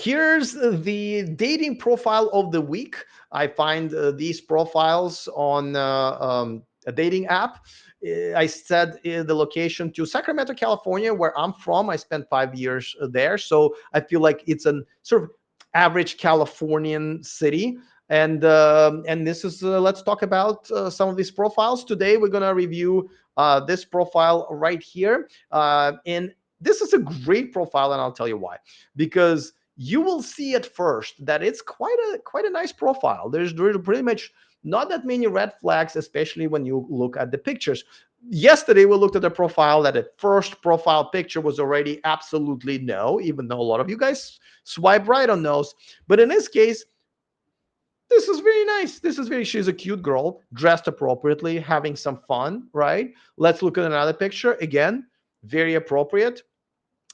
Here's the dating profile of the week. I find these profiles on a dating app. I set the location to Sacramento, California, where I'm from. I spent 5 years there, so I feel like it's a sort of average Californian city. And this is let's talk about some of these profiles today. We're gonna review this profile right here, and this is a great profile, and I'll tell you why. Because you will see at first that it's quite a nice profile. There's pretty much not that many red flags, especially when you look at the pictures. Yesterday we looked at the profile that at first profile picture was already absolutely no, even though a lot of you guys swipe right on those. But in this case, this is very nice. This is very, she's a cute girl, dressed appropriately, having some fun, right? Let's look at another picture. Again, very appropriate.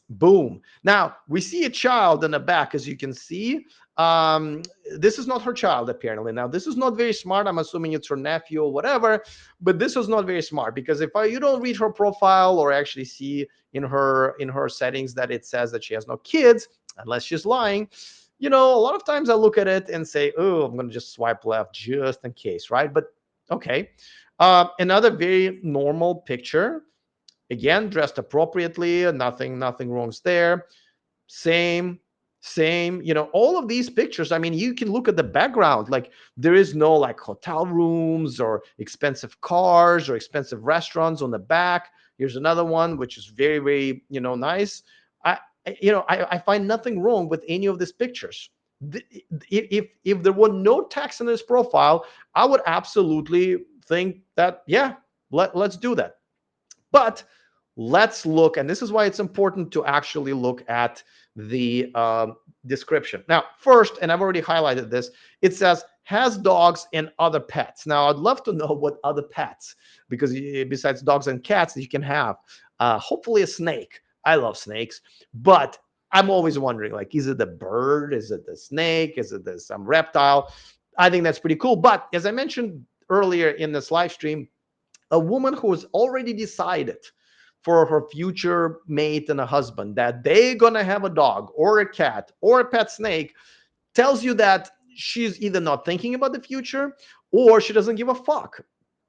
Boom. Now we see a child in the back, as you can see. Um, this is not her child, apparently. Now, this is not very smart. I'm assuming it's her nephew or whatever, but this was not very smart because you don't read her profile or actually see in her settings that it says that she has no kids, unless she's lying. A lot of times I look at it and say, oh, I'm going to just swipe left just in case, right? But okay. Another very normal picture. Again, dressed appropriately, nothing wrongs there. Same, same. All of these pictures. I mean, you can look at the background. Like there is no like hotel rooms or expensive cars or expensive restaurants on the back. Here's another one, which is very, very, nice. I find nothing wrong with any of these pictures. If there were no text in this profile, I would absolutely think that, yeah, let's do that. But let's look, and this is why it's important to actually look at the description. Now, first, and I've already highlighted this, it says has dogs and other pets. Now, I'd love to know what other pets, because besides dogs and cats, you can have hopefully a snake. I love snakes, but I'm always wondering, like, is it a bird? Is it a snake? Is it some reptile? I think that's pretty cool. But as I mentioned earlier in this live stream, a woman who has already decided for her future mate and a husband that they're gonna have a dog or a cat or a pet snake tells you that she's either not thinking about the future or she doesn't give a fuck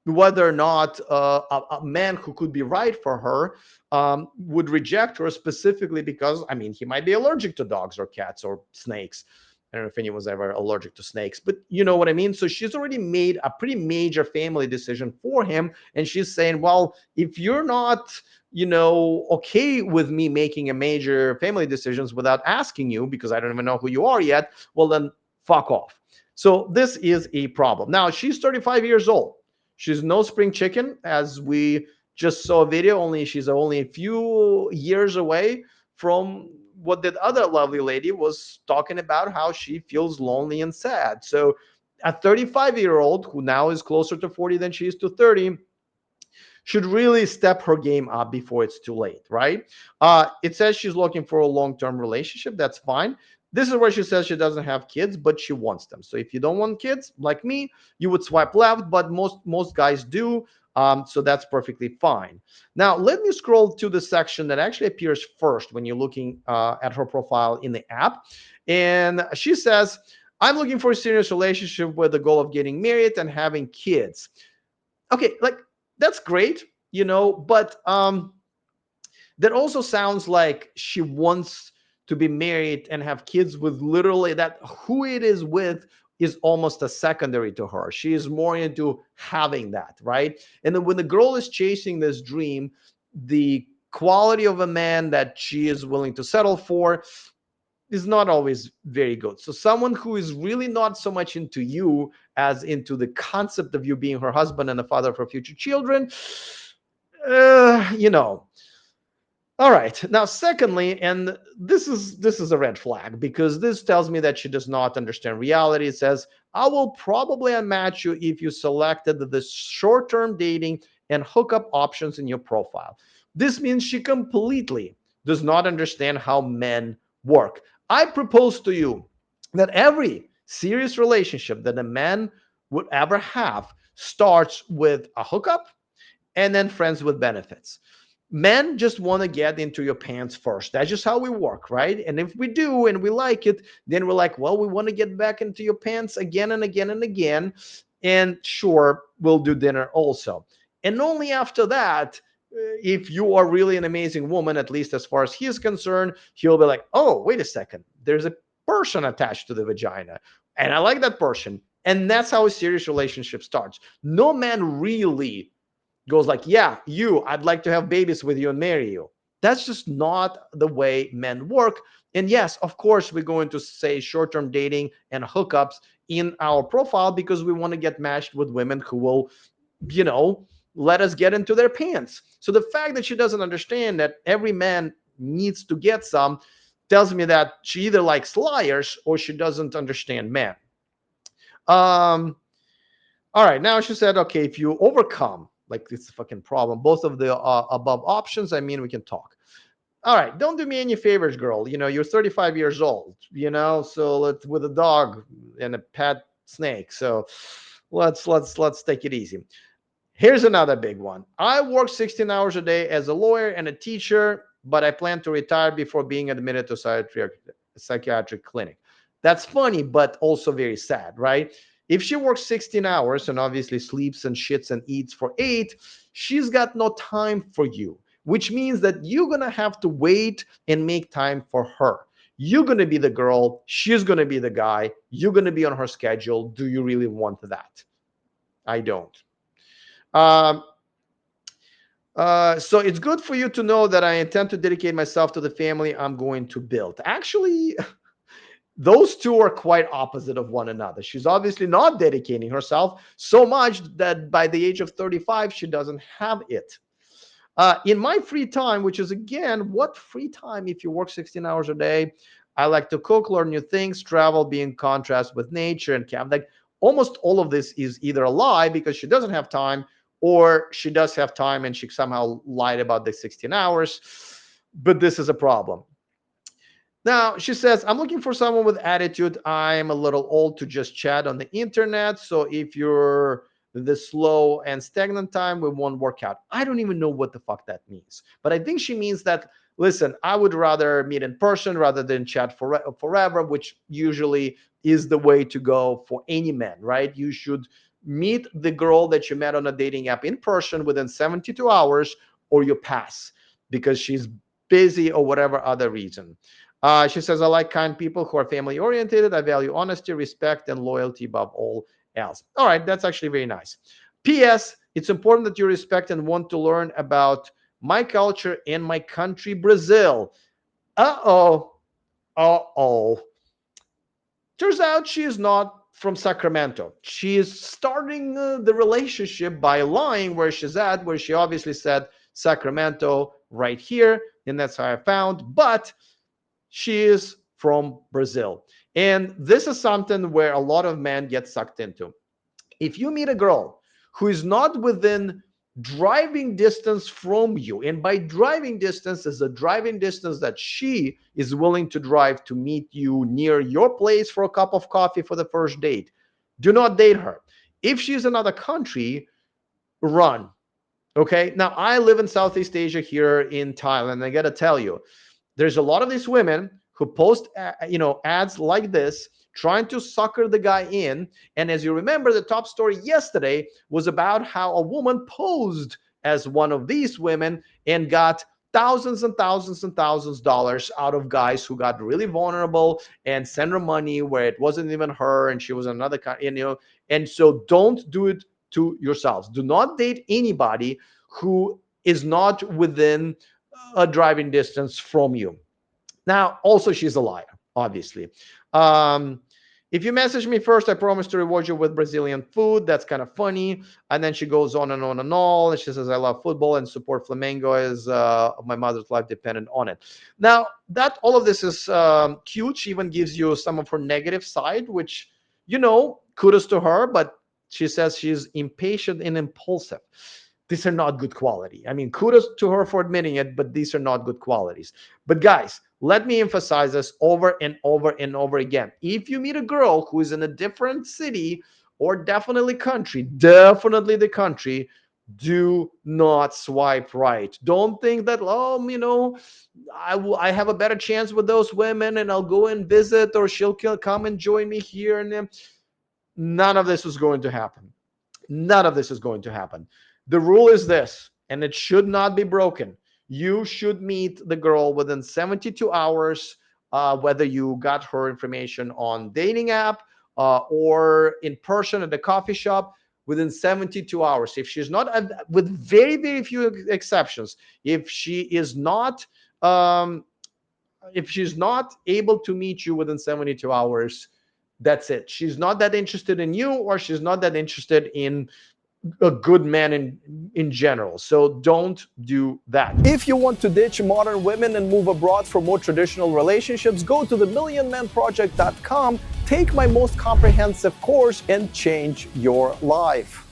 whether or not a man who could be right for her would reject her, specifically because, I mean, he might be allergic to dogs or cats or snakes. I don't know if anyone's ever allergic to snakes, but you know what I mean? So she's already made a pretty major family decision for him. And she's saying, well, if you're not, okay with me making a major family decisions without asking you, because I don't even know who you are yet, well, then fuck off. So this is a problem. Now, she's 35 years old. She's no spring chicken, as we just saw a video. She's only a few years away from what that other lovely lady was talking about, how she feels lonely and sad. So a 35-year-old who now is closer to 40 than she is to 30 should really step her game up before it's too late, right? It says she's looking for a long-term relationship. That's fine. This is where she says she doesn't have kids, but she wants them. So if you don't want kids, like me, you would swipe left, but most guys do. So that's perfectly fine. Now, let me scroll to the section that actually appears first when you're looking at her profile in the app. And she says, I'm looking for a serious relationship with the goal of getting married and having kids. Okay, like that's great, but that also sounds like she wants to be married and have kids with, literally, that who it is with is almost a secondary to her. She is more into having that, right? And then when the girl is chasing this dream, the quality of a man that she is willing to settle for is not always very good. So someone who is really not so much into you as into the concept of you being her husband and the father of her future children, uh, you know, all right. Now, secondly, and this is a red flag, because this tells me that she does not understand reality. It says, I will probably unmatch you if you selected the short-term dating and hookup options in your profile. This means she completely does not understand how men work. I propose to you that every serious relationship that a man would ever have starts with a hookup and then friends with benefits. Men just want to get into your pants first. That's just how we work, right? And if we do and we like it, then we're like, well, we want to get back into your pants again and again and again. And sure, we'll do dinner also. And only after that, if you are really an amazing woman, at least as far as he is concerned, he'll be like, oh, wait a second, there's a person attached to the vagina. And I like that person. And that's how a serious relationship starts. No man really goes like, yeah, you, I'd like to have babies with you and marry you. That's just not the way men work. And yes, of course, we're going to say short-term dating and hookups in our profile because we want to get matched with women who will, you know, let us get into their pants. So the fact that she doesn't understand that every man needs to get some tells me that she either likes liars or she doesn't understand men. Um, all right, now she said, okay, if you overcome, like it's a fucking problem, both of the above options, I mean, we can talk. All right, don't do me any favors, girl. You know, you're 35 years old, you know, so let's with a dog and a pet snake. So let's take it easy. Here's another big one. I work 16 hours a day as a lawyer and a teacher, but I plan to retire before being admitted to psychiatric clinic. That's funny, but also very sad, right? If she works 16 hours and obviously sleeps and shits and eats for 8, she's got no time for you, which means that you're going to have to wait and make time for her. You're going to be the girl, she's going to be the guy, you're going to be on her schedule. Do you really want that? I don't. Um, so it's good for you to know that I intend to dedicate myself to the family I'm going to build. Actually, those two are quite opposite of one another. She's obviously not dedicating herself so much that by the age of 35, she doesn't have it. In my free time, which is again, what free time if you work 16 hours a day? I like to cook, learn new things, travel, be in contrast with nature and camp. Like almost all of this is either a lie because she doesn't have time, or she does have time and she somehow lied about the 16 hours. But this is a problem. Now, she says, I'm looking for someone with attitude. I'm a little old to just chat on the internet. So if you're the slow and stagnant time, we won't work out. I don't even know what the fuck that means. But I think she means that, listen, I would rather meet in person rather than chat forever, which usually is the way to go for any man, right? You should meet the girl that you met on a dating app in person within 72 hours or you pass because she's busy or whatever other reason. She says, I like kind people who are family oriented. I value honesty, respect, and loyalty above all else. All right, that's actually very nice. P.S. It's important that you respect and want to learn about my culture and my country, Brazil. Uh-oh. Uh-oh. Turns out she is not from Sacramento. She is starting the relationship by lying where she's at, where she obviously said Sacramento right here, and that's how I found. But she is from Brazil. And this is something where a lot of men get sucked into. If you meet a girl who is not within driving distance from you, and by driving distance is a driving distance that she is willing to drive to meet you near your place for a cup of coffee for the first date, do not date her. If she's another country, run. Okay. Now, I live in Southeast Asia here in Thailand. I got to tell you, there's a lot of these women who post ads like this trying to sucker the guy in. And as you remember, the top story yesterday was about how a woman posed as one of these women and got thousands and thousands and thousands of dollars out of guys who got really vulnerable and sent her money where it wasn't even her and she was another kind, and so don't do it to yourselves. Do not date anybody who is not within a driving distance from you. Now, also, she's a liar, obviously. Um, if you message me first, I promise to reward you with Brazilian food. That's kind of funny. And then she goes on and on and on. And she says, I love football and support Flamengo as my mother's life dependent on it. Now, that all of this is cute. She even gives you some of her negative side, which, kudos to her. But she says she's impatient and impulsive. These are not good quality. I mean, kudos to her for admitting it, but these are not good qualities. But guys, let me emphasize this over and over and over again. If you meet a girl who is in a different city or definitely the country, do not swipe right. Don't think that, oh, I have a better chance with those women and I'll go and visit, or she'll come and join me here. And then none of this is going to happen. None of this is going to happen. The rule is this, and it should not be broken. You should meet the girl within 72 hours, whether you got her information on dating app or in person at the coffee shop, within 72 hours. If she's not, with very, very few exceptions, if she is not, um, if she's not able to meet you within 72 hours, that's it. She's not that interested in you, or she's not that interested in a good man in general. So don't do that. If you want to ditch modern women and move abroad for more traditional relationships, go to themillionmanproject.com, take my most comprehensive course, and change your life.